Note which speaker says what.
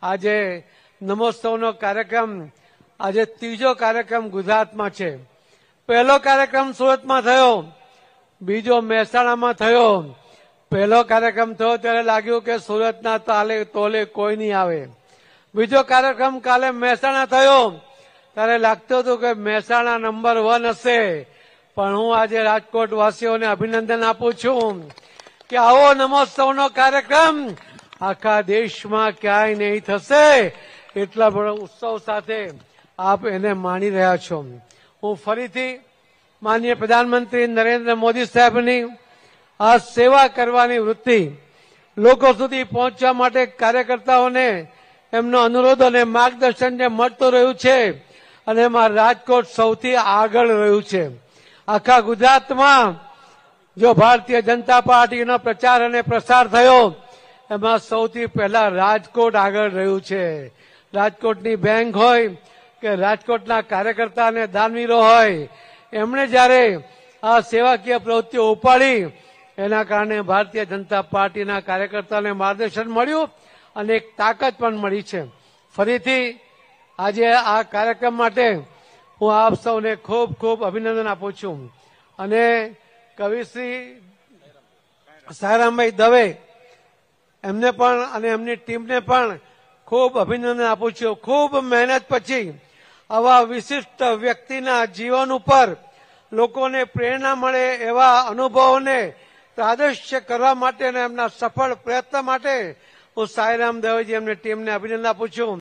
Speaker 1: આજે નમોત્સવનો કાર્યક્રમ આજે ત્રીજો કાર્યક્રમ ગુજરાતમાં છે। પહેલો કાર્યક્રમ સુરતમાં થયો, બીજો મહેસાણામાં થયો। પહેલો કાર્યક્રમ થયો ત્યારે લાગ્યું કે સુરતના તાલે તોલે કોઈ નહીં આવે। બીજો કાર્યક્રમ કાલે મહેસાણા થયો ત્યારે લાગતું હતું કે મહેસાણા નંબર 1 હશે, પણ હું આજે રાજકોટ વાસીઓને અભિનંદન આપું છું કે આવો નમોત્સવનો કાર્યક્રમ આખા દેશમાં ક્યાંય નહીં થશે। એટલા બધા ઉત્સવ સાથે આપ એને માણી રહ્યા છો। હું ફરીથી માનનીય પ્રધાનમંત્રી નરેન્દ્ર મોદી સાહેબની આ સેવા કરવાની વૃત્તિ લોકો સુધી પહોંચવા માટે કાર્યકર્તાઓને એમનો અનુરોધ અને માર્ગદર્શન જે મળતું રહ્યું છે અને એમાં રાજકોટ સૌથી આગળ રહ્યું છે। આખા ગુજરાતમાં જો ભારતીય જનતા પાર્ટીનો પ્રચાર અને પ્રસાર થયો એમાં સૌથી પહેલા રાજકોટ આગળ રહ્યું છે। રાજકોટની બેંક હોય કે રાજકોટના કાર્યકર્તા અને દાનવીરો હોય, એમણે જયારે આ સેવાકીય પ્રવૃત્તિઓ ઉપાડી એના કારણે ભારતીય જનતા પાર્ટીના કાર્યકર્તાને માર્ગદર્શન મળ્યું અને એક તાકાત પણ મળી છે। ફરીથી આજે આ કાર્યક્રમ માટે હું આપ સૌને ખૂબ ખૂબ અભિનંદન આપું છું અને કવિશ્રી સાયરામભાઈ દવે એમને પણ અને એમની ટીમને પણ ખૂબ અભિનંદન આપું છું। ખૂબ મહેનત પછી આવા વિશિષ્ટ વ્યક્તિના જીવન ઉપર લોકોને પ્રેરણા મળે એવા અનુભવોને પ્રાદેશ્ય કરવા માટે અને એમના સફળ પ્રયત્ન માટે હું સાયરામ દવેજી એમની ટીમને અભિનંદન આપું છું।